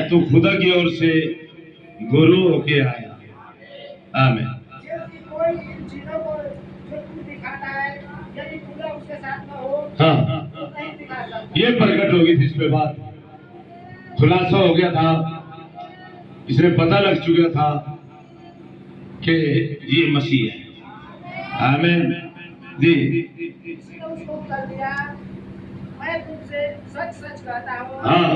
तो खुदा की ओर से गुरु होके आया। आमीन। हाँ, ये प्रकट होगी थी, इस पे बात खुलासा हो गया था, इसमें पता लग चुका था कि ये मसीह है। आमीन जी। मैं तुमसे सच सच कहता हूँ, हाँ,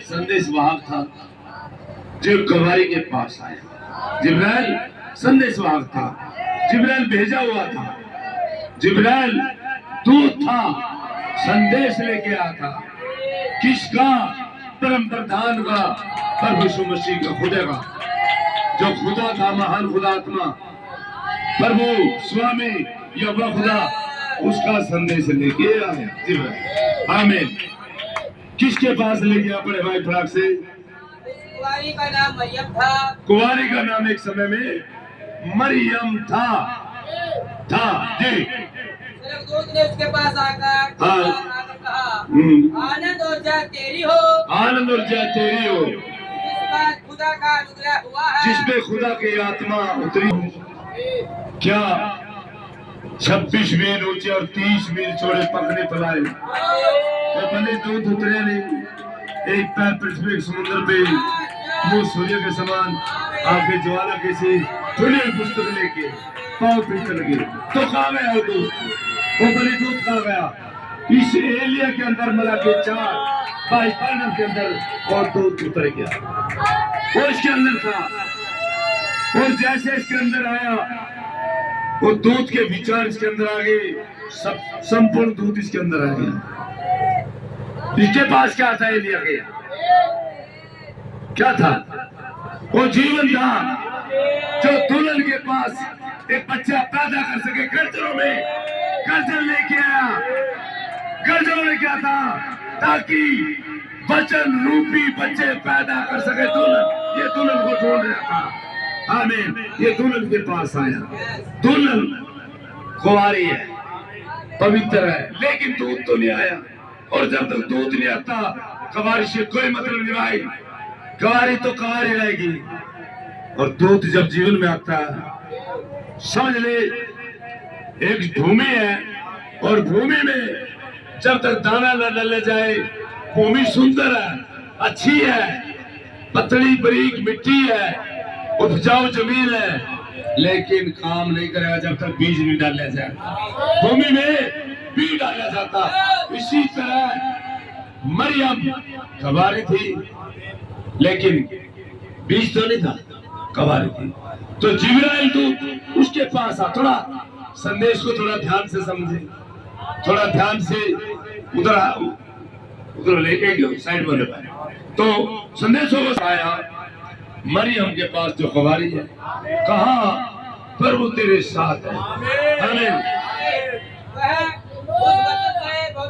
संदेश वाहक था जो कवारी के पास आया। जिब्राइल संदेश वाहक था, जिब्राइल भेजा हुआ था, जिब्राइल दूत था, संदेश लेके आया था। किसका? परम प्रधान का, प्रभु यीशु मसीह का, खुदा का, जो खुदा था, महान खुदात्मा प्रभु स्वामी यहोवा खुदा, उसका संदेश लेके आया जिब्राइल। आमीन। किसके पास ले गया बड़े भाई फराक से? कुंवारी का नाम मरियम था। कुंवारी का नाम एक समय में मरियम था जी। स्वर्गदूत ने उसके पास आकर कहा, आनंद और जय तेरी हो, आनंद और जय तेरी हो, जिस पर खुदा का अनुग्रह हुआ है, जिस पे खुदा की आत्मा उतरी। क्या 26 मील ऊंचे और 30 मील चौड़े पकड़े पलाए, अपने दूध उतरे नहीं। एक पैर पृथ्वी समुद्र पे, मुंह सूर्य के समान, आंखें ज्वाला के से, खुली पुस्तक लेके पाँव पे चल गए। तो कहा गया दूध, वो बलि दूध कहा गया? इस एलिया के अंदर मिला के 4 बाइपाइनर के अंदर और दूध उतर गया, वो इसके अंदर था। और जैसे इसके अंदर आया, वो दूध के विचार इसके अंदर आ गए, सब संपूर्ण दूध इसके अंदर आ गया। इसके पास क्या था एलिया के? क्या था? वो जीवन था जो दुल्हन के पास एक बच्चा पैदा कर सके। गर्जनों में गर्जन लेके आया, गर्जनों ने क्या था? ताकि वचन रूपी बच्चे पैदा कर सके दुल्हन। ये दुल्हन को ढूंढ रहा था। आमीन। ये दुल्हन के पास आया। दुल्हन कुंवारी है, पवित्र है, लेकिन दूध तो नहीं आया। और जब तक दूध नहीं आता, कुंवारी से कोई मतलब नहीं भाई। कुंवारी तो कुंवारी रहेगी, और दूध जब जीवन में आता है, समझ ले एक भूमि है, और भूमि में जब तक दाना न डाले जाए, भूमि सुंदर है, अच्छी है, पतली बारीक मिट्टी है, उपजाऊ जमीन है, लेकिन काम नहीं करेगा जब तक बीज नहीं डाला जाए। भूमि में बीज डाला जाता। इसी तरह मरियम कुंवारी थी, लेकिन बीज तो नहीं था, कुंवारी थी। तो जिब्राइल दूत उसके पास आ, थोड़ा संदेश को थोड़ा ध्यान से समझे, थोड़ा ध्यान से उधर लेके गयो साइड में पाए। तो संदेश को आया मरियम के पास जो कुंवारी है, कहा प्रभु तेरे साथ है। आमीन।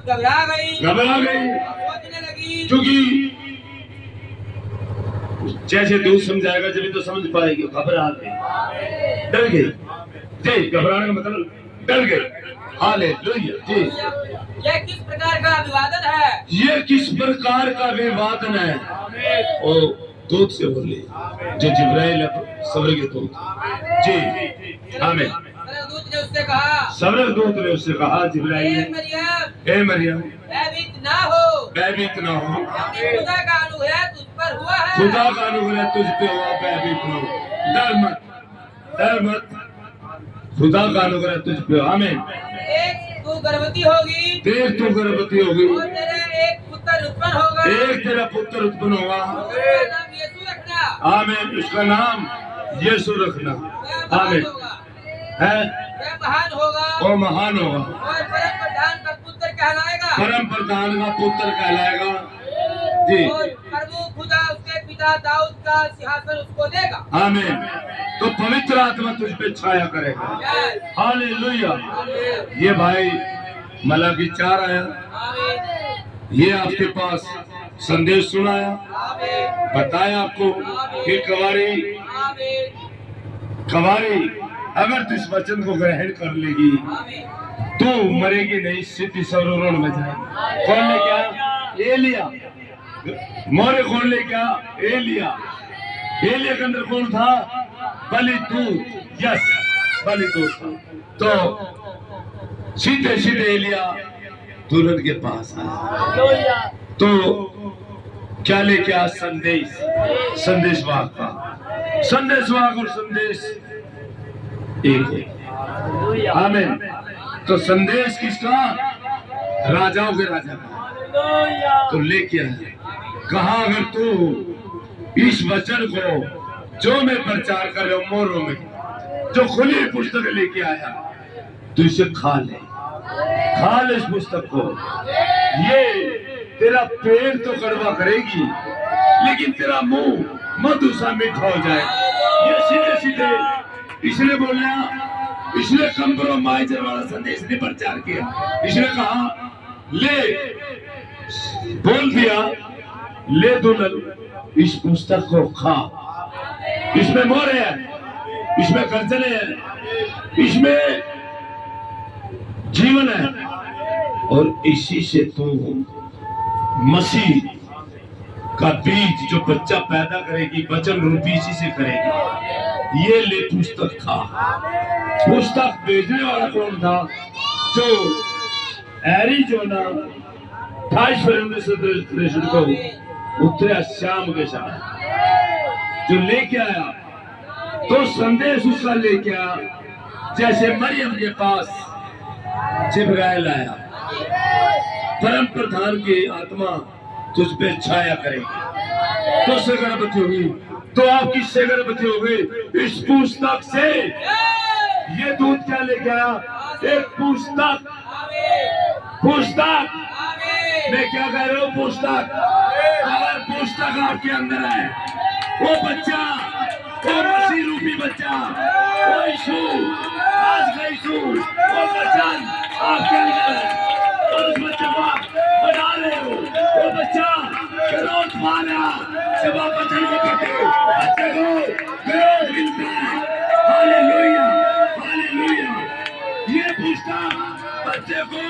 घबरा गई, सोचने लगी, क्योंकि जैसे दूध समझाएगा जब तो समझ पाएगी। घबरा गई, डर गई जी। घबराने का मतलब डर गई। हालेलुया जी। ये किस प्रकार का अभिवादन है? ये किस प्रकार का अभिवादन है? ओ दूध से बोली, जो जिब्राइल स्वर्गीय दूत जी। आमीन। स्वर्गदूत ने उससे कहा, स्वर्गदूत ने उससे कहा, जिब्राइल हे मरियम, भयभीत ना हो, भयभीत ना हो, खुदा का अनुग्रह तुझ पर हुआ है, खुदा का अनुग्रह तुझ पे हुआ, भयभीत ना हो, डर मत, डर मत, खुदा का अनुग्रह तुझ पे। आमीन। एक तू गर्भवती होगी, देख तू गर्भवती होगी, और तेरा एक पुत्र उत्पन्न होगा, एक तेरा पुत्र उत्पन्न होगा, उसका नाम यीशु रखना। आमीन। उसका नाम यीशु रखना। आमीन। है वह महान होगा, वो महान होगा, और परम प्रधान का पुत्र कहलाएगा, परम प्रधान का पुत्र कहलाएगा जी। और प्रभु खुदा उसके पिता दाऊद का सिंहासन उसको देगा। आमीन। तो पवित्र आत्मा तुझ पे छाया करेगा। हालेलुया। ये भाई मलाकी 4 आया, ये आपके पास संदेश सुनाया, बताया आपको कि कुंवारी अगर तू इस वचन को ग्रहण कर लेगी तू मरेगी नहीं, सीधी सरोवरण में जाएगी। कौन ले क्या? एलिया। मोरे कौन ले क्या? एलिया। एलिया के अंदर कौन था? बलिदूत। यस, बलिदूत था। तो सीधे सीधे एलिया दुल्हन के पास आया। तो क्या लेके आया? संदेश। संदेशवाहक का संदेशवाहक और संदेश एक है। आमीन। तो संदेश किसका? राजाओं के राजा का। तो लेके आया, कहा अगर तू इस वचन को जो मैं प्रचार कर रहा हूं मोरों में, जो खुली पुस्तक लेके आया, तू इसे खा ले, खा ले इस पुस्तक को। ये तेरा पेट तो कड़वा करेगी, लेकिन तेरा मुंह मधु सा मीठा हो जाए। ये सीधे सीधे इसने बोला, इसने कंप्रोमाइज वाला संदेश ने प्रचार किया। इसने कहा ले, बोल दिया ले दुल्हन इस पुस्तक को खा, इसमें मोर है, इसमें गर्जने है, इसमें जीवन है, और इसी से तू मसीह का बीज जो बच्चा पैदा करेगी, वचन रूपी इसी से करेगी। ये ले पुस्तक खा। पुस्तक भेजने वाला कौन था? जो एरिज़ोना 28 फरवरी को उत्तरा शाम के समय जो लेके आया, तो संदेश उसका लेके आया जैसे मरियम के पास जिब्राइल आया। परम प्रधान की आत्मा तुझ पे छाया करेगी, तो से गर्भवती होगी। तो आप किससे गर्भवती हो गई? इस पुस्तक से। ये दूध क्या लेके आया? एक पुस्तक। पुस्तक मैं क्या कह रहा हूँ? पुस्तक। अगर पुस्तक आपके अंदर है, वो बच्चा, वो मसीह रूपी बच्चा, वो यीशु, आज का यीशु, वो वचन आपके अंदर है, और उस बच्चे को आप बना रहे हो। वो बच्चा विरोध पा रहा, जब आप वचन को पढ़ते हो, बच्चे को विरोध मिलता है। Hallelujah, hallelujah. ये पुस्तक बच्चे को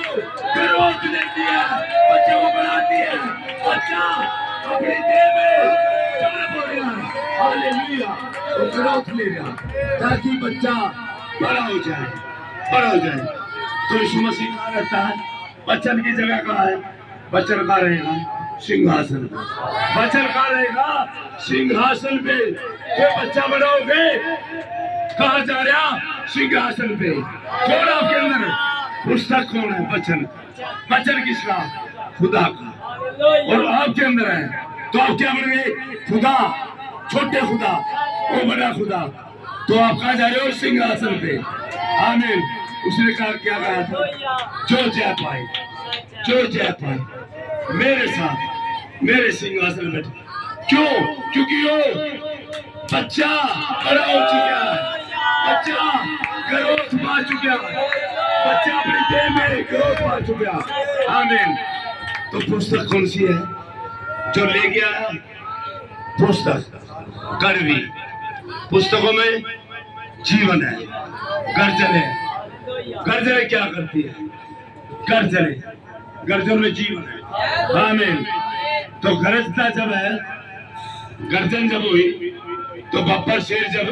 विरोध देती है, बच्चे को बनाती है। बच्चा अपनी देह में जान पड़ रहा है। हालेलुया। वो विरोध ले रहा ताकि बच्चा बड़ा हो जाए, बड़ा हो जाए। तो यीशु मसीह कहाँ रहता है? वचन की जगह कहाँ है? वचन कहाँ रहेगा? सिंहासन। वचन कहाँ रहेगा? सिंहासन पे। ये बच्चा बड़ा हो गए, कहाँ जा रहा? सिंहासन पे। कौन आपके अंदर? पुस्तक कौन है? वचन। वचन किसका? खुदा का। और आपके अंदर है, तो आप क्या बन गए? खुदा। छोटे खुदा, वो बड़ा खुदा। तो आप कहाँ जा रहे हो? सिंहासन पे। आमीन। उसने कहा, क्या कहा था? जो जय पाए, जो जय पाए मेरे साथ मेरे सिंहासन में। क्यों? क्योंकि वो बच्चा बड़ा हो चुका है, बच्चा ग्रोथ पा चुका है, बच्चा अपने देह में ग्रोथ पा चुका है। आमीन। तो पुस्तक कौन सी है जो ले गया? पुस्तक कड़वी। पुस्तकों में जीवन है, गर्जन है। गर्जन क्या करती है? गर्जन, गर्जन में जीवन है। आमीन। तो गरजता जब है, गर्जन जब हुई, तो बब्बर शेर जब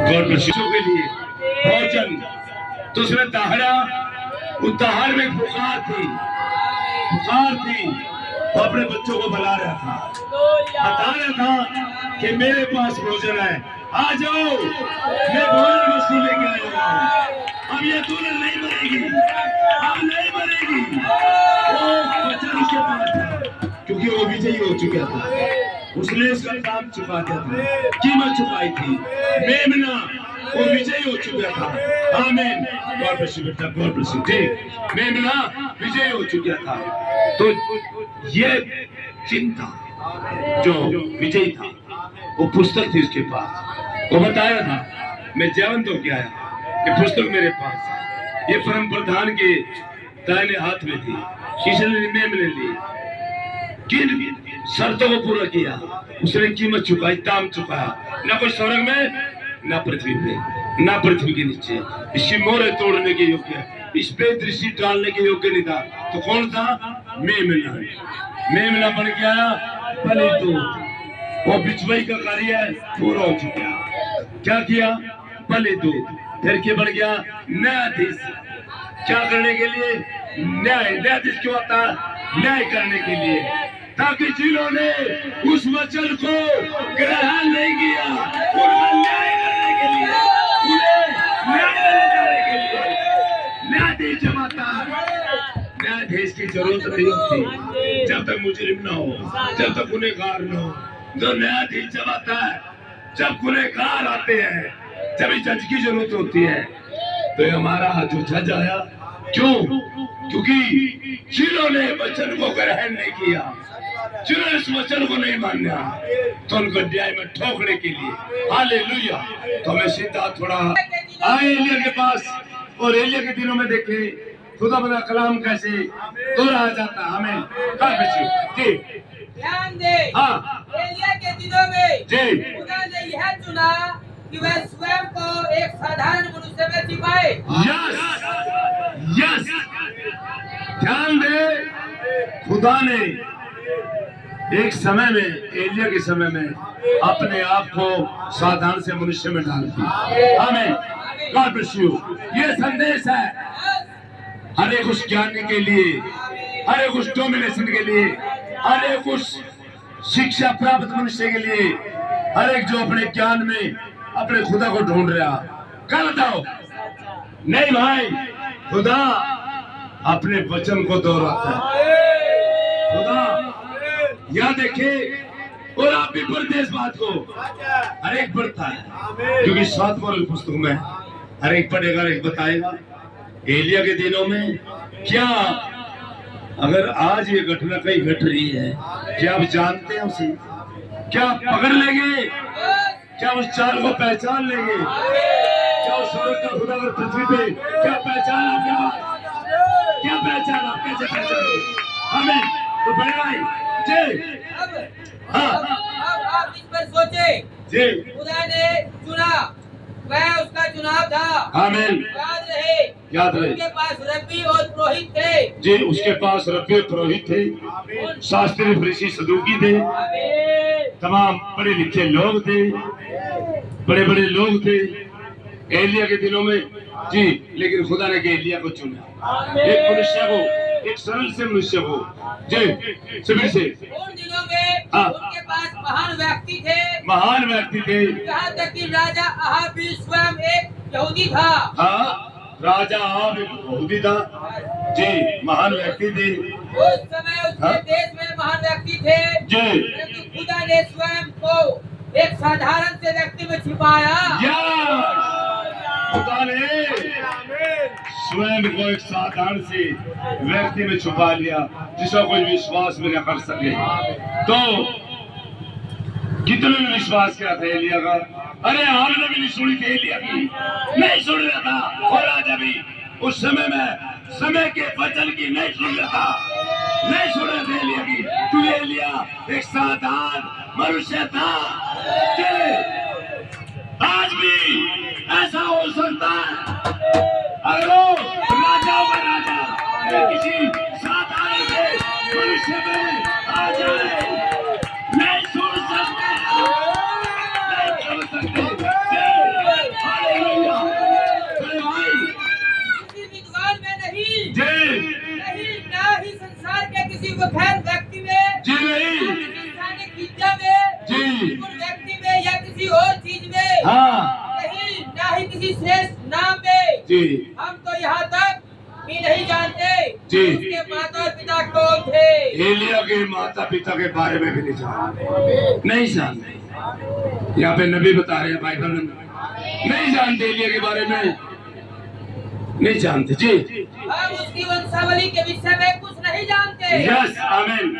गौर शिशु के लिए भोजन, तो उसने दहाड़ा। उस दहाड़ में बुखार थी, बुखार थी। वो अपने बच्चों को बुला रहा था, बता रहा था कि मेरे पास भोजन है, आ जाओ, मैं भोजन वस्तु लेके आया हूं। अब ये दुल्हन नहीं मरेगी, अब नहीं मरेगी। वो बच्चा उसके पास था, क्योंकि वो विजयी हो चुका था। उसने इसका दाम चुका दिया था, कीमत चुकाई थी। मेमना वो विजयी हो चुका था। आमीन। गॉड ब्लेस यू बेटा, गॉड ब्लेस यू। ठीक, मेमना विजयी हो चुका था। तो ये चिंता जो विजयी था, वो पुस्तक थी उसके पास। वो बताया था, मैं जीवन तो क्या है कि पुस्तक मेरे पास है। ये परम प्रधान के दाहिने हाथ में थी। इसने मेमने ली, किन शर्तों को पूरा किया, उसने कीमत चुकाई, दाम चुकाया। ना कोई स्वर्ग में, ना पृथ्वी पे, ना पृथ्वी के नीचे, इसकी मोहरें तोड़ने के योग्य है, इस पे दृष्टि डालने के योग्य नहीं था। तो कौन था? मेमना। मेमना बन गया बलिदूत। वो बिचवाई का कार्य पूरा हो चुका। क्या किया? बलिदूत। फिर क्या बन गया? न्यायाधीश। क्या करने के लिए? न्याय। न्यायाधीश क्यों आता? न्याय करने के लिए, ताकि जिन्होंने उस वचन को ग्रहण नहीं किया उनका न्याय करने के लिए, उन्हें न्याय दिलाने जाने के लिए न्यायाधीश जमाता। न्यायाधीश की जरूरत नहीं होती जब तक मुजरिम न हो, जब तक गुनहगार न हो। जो न्यायाधीश जमाता है, जब गुनहगार आते हैं, जब जज की जरूरत होती है। तो हमारा जो जज आया, क्यों? क्योंकि जिन्होंने वचन को ग्रहण नहीं किया, जिन्होंने इस वचन को नहीं माना, तो उनको न्याय में ठोकने के लिए। हालेलुया। तो हमें सीधा थोड़ा आए एलिया के पास, और एलिया के दिनों में देखे खुदा बना कलाम कैसे दोहराया जाता। हमें जी ध्यान दे। हाँ, एलिया के दिनों में जी खुदा ने यह चुना कि वह स्वयं को एक साधारण मनुष्य में छिपाए। यस यस, ध्यान दे। खुदा ने एक समय में, एलिया के समय में, अपने आप को साधारण से मनुष्य में डाल दिया। हमें गॉड ब्लेस यू। ये संदेश है हर एक उस ज्ञानी के लिए, हर एक उस डोमिनेशन के लिए, हर एक उस शिक्षा प्राप्त मनुष्य के लिए, हर एक जो अपने ज्ञान में अपने खुदा को ढूंढ रहा। क्या बताओ? नहीं भाई, खुदा अपने वचन को दोहराता है। खुदा यहाँ देखे, और आप भी पढ़ते इस बात को, हर एक पढ़ता है, क्योंकि 7वां पुस्तक में हर एक पढ़ेगा, हर एक बताएगा। एलिया के दिनों में क्या, अगर आज ये घटना कहीं घट रही है, क्या आप जानते हैं उसे? क्या आप पकड़ लेंगे? क्या उस चाल को पहचान लेंगे? क्या उस सूरज का खुदा अगर पृथ्वी पे, क्या पहचान आपके पास? क्या पहचान? आप कैसे पहचानोगे? हमें तो बड़े भाई जी। अब इस पर सोचे जी। खुदा ने चुना, वह उसका चुनाव था। आमीन। याद रहे। उसके पास रब्बी और पुरोहित थे। जी, उसके पास रब्बी और पुरोहित थे, शास्त्री फरीसी सदूकी थे, तमाम पढ़े लिखे लोग थे, बड़े बड़े लोग थे एलिया के दिनों में जी। लेकिन खुदा ने एलिया को चुना, एक मनुष्य को, एक सरल से मनुष्य को जी, शिविर से। उन दिनों में उनके पास महान व्यक्ति थे, महान व्यक्ति थे। यहाँ तक कि राजा अहाब भी स्वयं एक यहूदी था। हाँ, राजा अहाब एक यहूदी था जी, महान व्यक्ति थे। उस समय उसके देश में महान व्यक्ति थे जी, परंतु खुदा ने स्वयं को एक साधारण से व्यक्ति में छिपाया। खुदा ने स्वयं को एक साधारण से व्यक्ति में छुपा लिया, जिसका कोई विश्वास भी न कर सके। तो कितने ने विश्वास किया था एलिया का? अरे हाल में भी नहीं सुनी थी एलिया की, नहीं सुन रहा था। और राजा भी उस समय में समय के वचन की नहीं सुन रहा था, नहीं सुन रहे थे एलिया की। तू एलिया एक साधारण मनुष्य था। आज भी ऐसा हो सकता है, अगर राजाओं का राजा किसी साधारण से मनुष्य में आ जाए, नहीं सुन सकते, नहीं कर सकते। किसी विद्वान में नहीं जी, नहीं, ना ही संसार के किसी वफादार व्यक्ति में जी नहीं, इंसानिक विद्या में जी, उन व्यक्ति में या किसी और चीज में हाँ, नहीं, ना ही किसी श्रेष्ठ नाम में जी। हम तो यहाँ तक भी नहीं जानते जी। उसके माता पिता कौन थे। एलिया के माता पिता के बारे में भी नहीं जानते, नहीं जानते। यहाँ पे नबी बता रहे हैं, बाइबल में नहीं जानते, एलिया के बारे में नहीं जानते जी। हम उसकी वंशावली के विषय में कुछ नहीं जानते। यस, आमीन।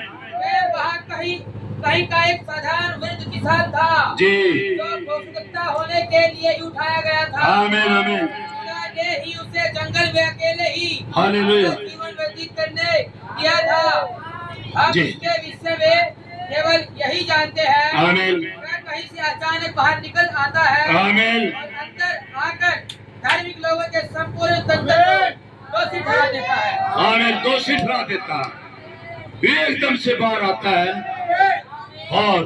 वहाँ कहीं कहीं का एक साधारण वृद्ध किसान था जी, जो भोक्ता होने के लिए ही उठाया गया था। आमीन, आमीन। खुदा ने ही उसे जंगल में अकेले ही हालेलुया जीवन व्यतीत करने दिया था। हम जी। इसके विषय में केवल यही जानते हैं, आमीन, वह कहीं से अचानक बाहर निकल आता है आमीन। और अंदर आकर धार्मिक लोगों के संपूर्ण तंत्र को दोषी ठहरा देता है। हमें दोषी ठहरा देता है, एकदम से बाहर आता है और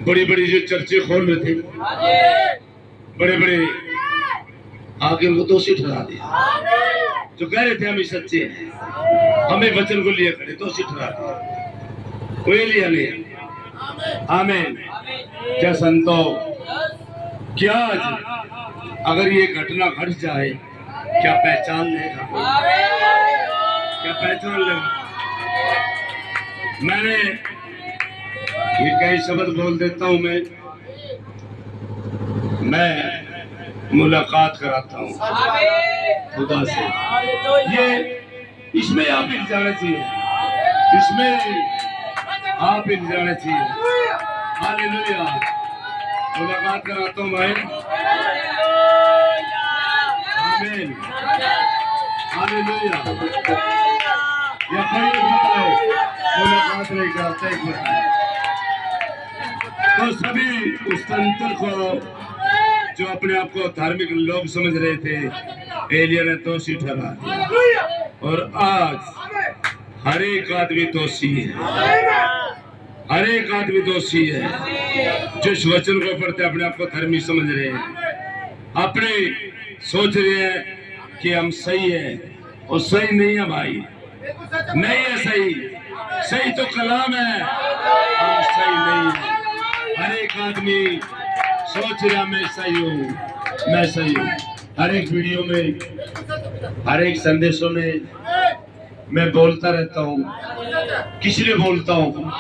बड़ी बड़ी जो चर्चे खोल रहे थे, बड़े बड़े आगे उनको दोषी ठहरा दिया। जो कह रहे थे हम सच्चे हैं, हमें वचन को लिए खड़े, दोषी ठहरा दिया। कोई लिया नहीं। आमीन। क्या संतो, क्या आज अगर ये घटना घट जाए, क्या पहचान लेगा? क्या पहचान लेगा? मैंने ये कई शब्द बोल देता हूँ, मैं मुलाकात कराता हूँ खुदा से। ये इसमें आप ही जाना चाहिए, इसमें आप ही जाना चाहिए। हालेलुया। मुलाकात कराता हूँ भाई। आमीन। हालेलुया। या कोई बताए मुलाकात नहीं करते एक बताए तो सभी उस तंत्र को जो अपने आप को धार्मिक लोग समझ रहे थे, एलिया ने दोषी ठहरा दिया। और आज हर एक आदमी दोषी है, हर एक आदमी दोषी है। जिस वचन को पढ़ते अपने आप को धर्मी समझ रहे हैं, अपने सोच रहे हैं कि हम सही है, और सही नहीं है भाई, नहीं है सही। सही तो कलाम है, हम सही नहीं है। हर एक आदमी सोच रहा मैं सही हूँ, मैं सही हूँ। हर एक वीडियो में, हर एक संदेशों में मैं बोलता रहता हूँ। किस लिए बोलता हूँ?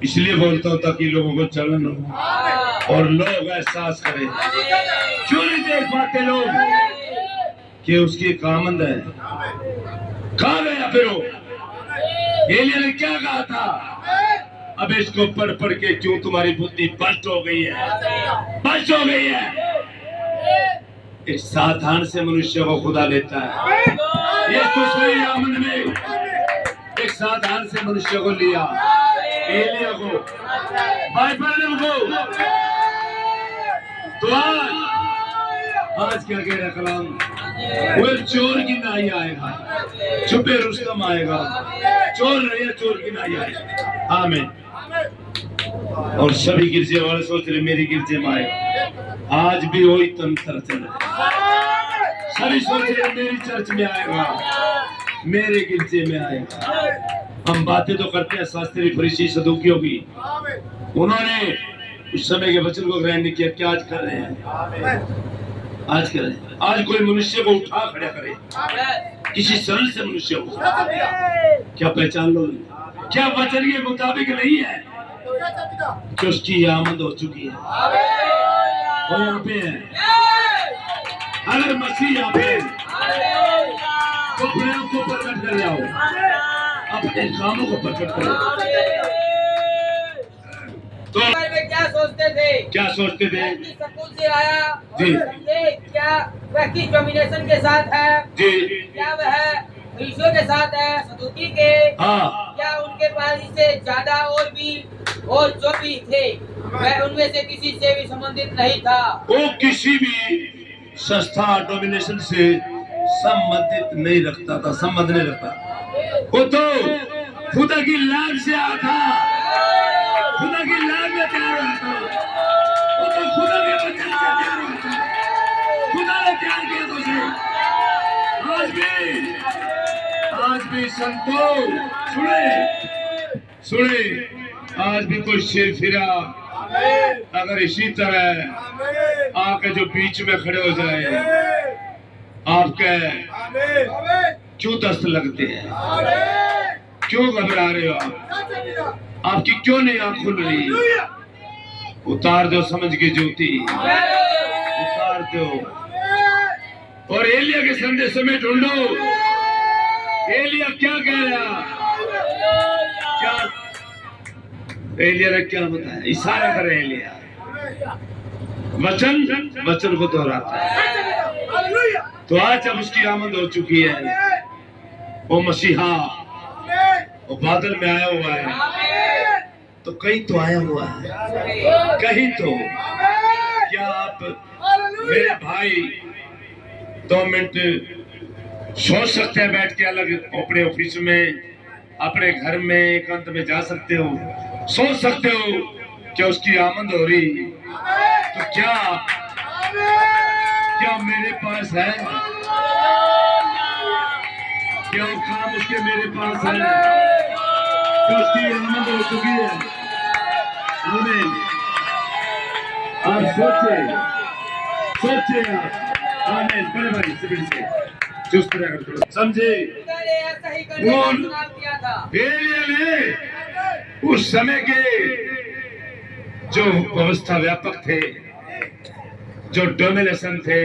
इसलिए बोलता हूँ ताकि लोगों को चलन हो और लोग एहसास करें। क्यों नहीं देख पाते लोग कि उसकी कामंद है? कहाँ गया फिर वो? एलिया ने क्या कहा था? अब इसको पढ़ पढ़ के क्यों तुम्हारी बुद्धि भ्रष्ट हो गई है, भ्रष्ट हो गई है। एक साधारण से मनुष्य को खुदा लेता है। ये दूसरे आमद में एक साधारण से मनुष्य को लिया, एलिया को, बाइबल को। तो आज क्या कह रहा कलाम? वो चोर की नाई आएगा, छुपे रुस्तम आएगा, चोर नहीं, चोर की नाई आएगा। आमीन। और सभी गिरजे वाले सोच रहे मेरी गिरजे में आएगा। आज भी वही तंत्र चल रहा है। सभी सोच रहे मेरी चर्च में आएगा, मेरे गिरजे में आएगा। हम बातें तो करते हैं शास्त्री फरीसी सदूकियों की, उन्होंने उस समय के वचन को ग्रहण नहीं किया। क्या आज कर रहे हैं? आज कर रहे हैं। आज कोई मनुष्य को उठा खड़ा करे, किसी सरल से मनुष्य को, क्या पहचान लो? क्या वचन के मुताबिक नहीं है कि उसकी आमद हो चुकी है? वो यहाँ पे है। अगर मसीह यहाँ पे तो अपने आप को प्रकट कर जाओ, अपने कामों को प्रकट करो। तो क्या सोचते थे? क्या सोचते थे? स्कूल से आया जी, क्या वह किस डोमिनेशन के साथ है जी, क्या वह फरीसियों के साथ है, सदूकी के? हाँ, क्या उनके पास इससे ज्यादा और जो भी थे वह उनमें से किसी से भी संबंधित नहीं था? वो किसी भी संस्था डोमिनेशन से संबंधित नहीं रखता था, संबंध नहीं रखता। वो तो खुदा की लाज से आया था, खुदा की लाज में तैयार हुआ था। वो तो खुदा के वचन से तैयार हुआ था, खुदा ने तैयार किया था उसे। आज भी संतो सुने, आज भी कोई शेर फिरा अगर इसी तरह आके जो बीच में खड़े हो जाए, आपके क्यों दस्त लगते हैं? क्यों घबरा रहे हो आप? आपकी क्यों नहीं आँख खुल रही? उतार दो समझ के ज्योति, उतार दो। और एलिया के संदेश में ढूंढो, एलिया क्या कह रहा? क्या एलिया ने क्या बताया? इशारा कर एलिया, वचन को दोहराता है। तो आज जब उसकी आमद हो चुकी है, वो मसीहा वो बादल में आया हुआ है, तो कहीं तो आया हुआ है, कहीं तो। क्या आप मेरे भाई 2 मिनट सोच सकते हैं बैठ के, अलग अपने ऑफिस में, अपने घर में एकांत में जा सकते हो, सोच सकते हो कि उसकी आमद हो रही, तो क्या मेरे पास है, क्या वो काम उसके मेरे पास है, क्या उसकी आमद हो चुकी है। आमीन। आप सोचे आप। आमीन। बड़े भाई से चुस्त रहा, समझे। खुदा ने ऐसा ही करने का चुनाव किया था। एलिया ने उस समय के जो व्यवस्था व्यापक थे, जो डोमिनेशन थे,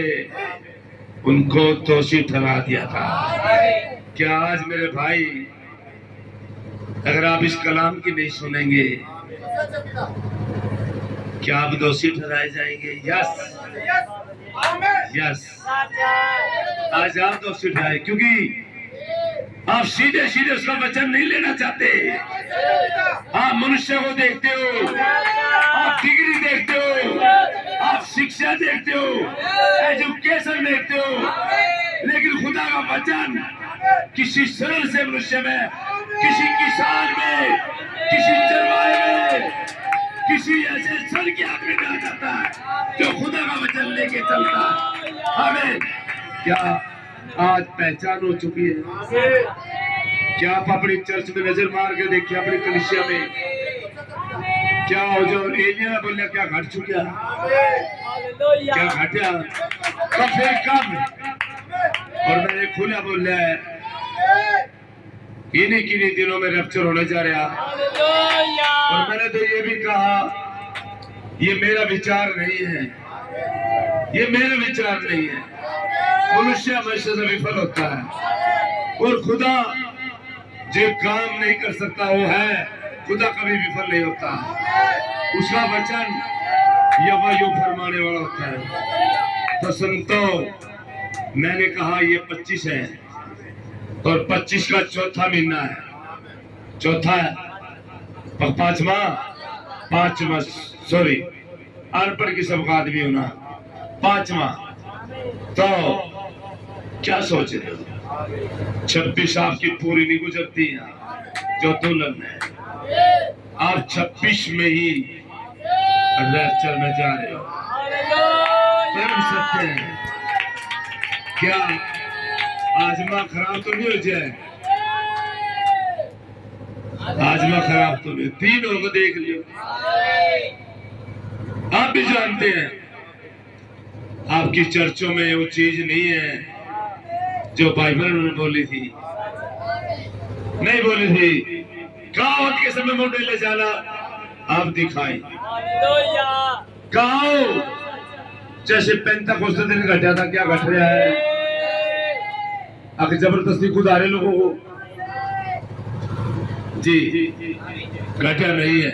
उनको दोषी ठहरा दिया था। क्या आज मेरे भाई, अगर आप इस कलाम की नहीं सुनेंगे, क्या आप दोषी ठहराए जाएंगे? यस यस, आज आप दोषी ठहराए, क्योंकि आप सीधे सीधे उसका वचन नहीं लेना चाहते। आप मनुष्य को देखते हो, आप डिग्री देखते हो, आप शिक्षा देखते हो, एजुकेशन देखते हो, लेकिन खुदा का वचन किसी सरल से मनुष्य में, किसी किसान में, किसी चरवाहे में, किसी ऐसे सर के आदमी में आ जाता है जो खुदा का वचन लेके चलता है। हमें क्या आज पहचान हो चुकी है? क्या आप अपनी चर्च में नजर मार के देखिए, अपनी कलीसिया में क्या हो, जो एलिया बोलिया क्या घट चुका, क्या घटा, तो फिर कब? और मैंने खुला बोल रहा है, किन्हीं दिनों में रैप्चर होने जा रहा। और मैंने तो ये भी कहा, ये मेरा विचार नहीं है, ये मेरा विचार नहीं है। मनुष्य हमेशा से विफल होता है, और खुदा जो काम नहीं कर सकता वो है, खुदा कभी विफल नहीं होता। उसका वचन यू फरमाने वाला होता है। तो संतो, मैंने कहा ये 25 है, और 25 का चौथा महीना है, चौथा है, पांचवा सॉरी, अनपढ़ की सबका आदमी होना, 5वां। तो क्या सोच रहे हो? 26 आपकी पूरी नहीं गुजरती है, जो दुल्हन है, आप 26 में ही रैप्चर में जा रहे हो। कर सकते हैं क्या? आजमा खराब तो नहीं हो जाए, आजमा खराब तो नहीं, 3 को देख लियो। आप भी जानते हैं आपकी चर्चों में वो चीज नहीं है जो बाइबल में बोली थी, नहीं बोली थी। कहावत के समय मुंडे ले जाना आप दिखाई, कहा जैसे पेंतकोस्त दिन घटा था, क्या घट रहा है? आखिर जबरदस्ती खुदारे लोगों को जी, घटा नहीं है।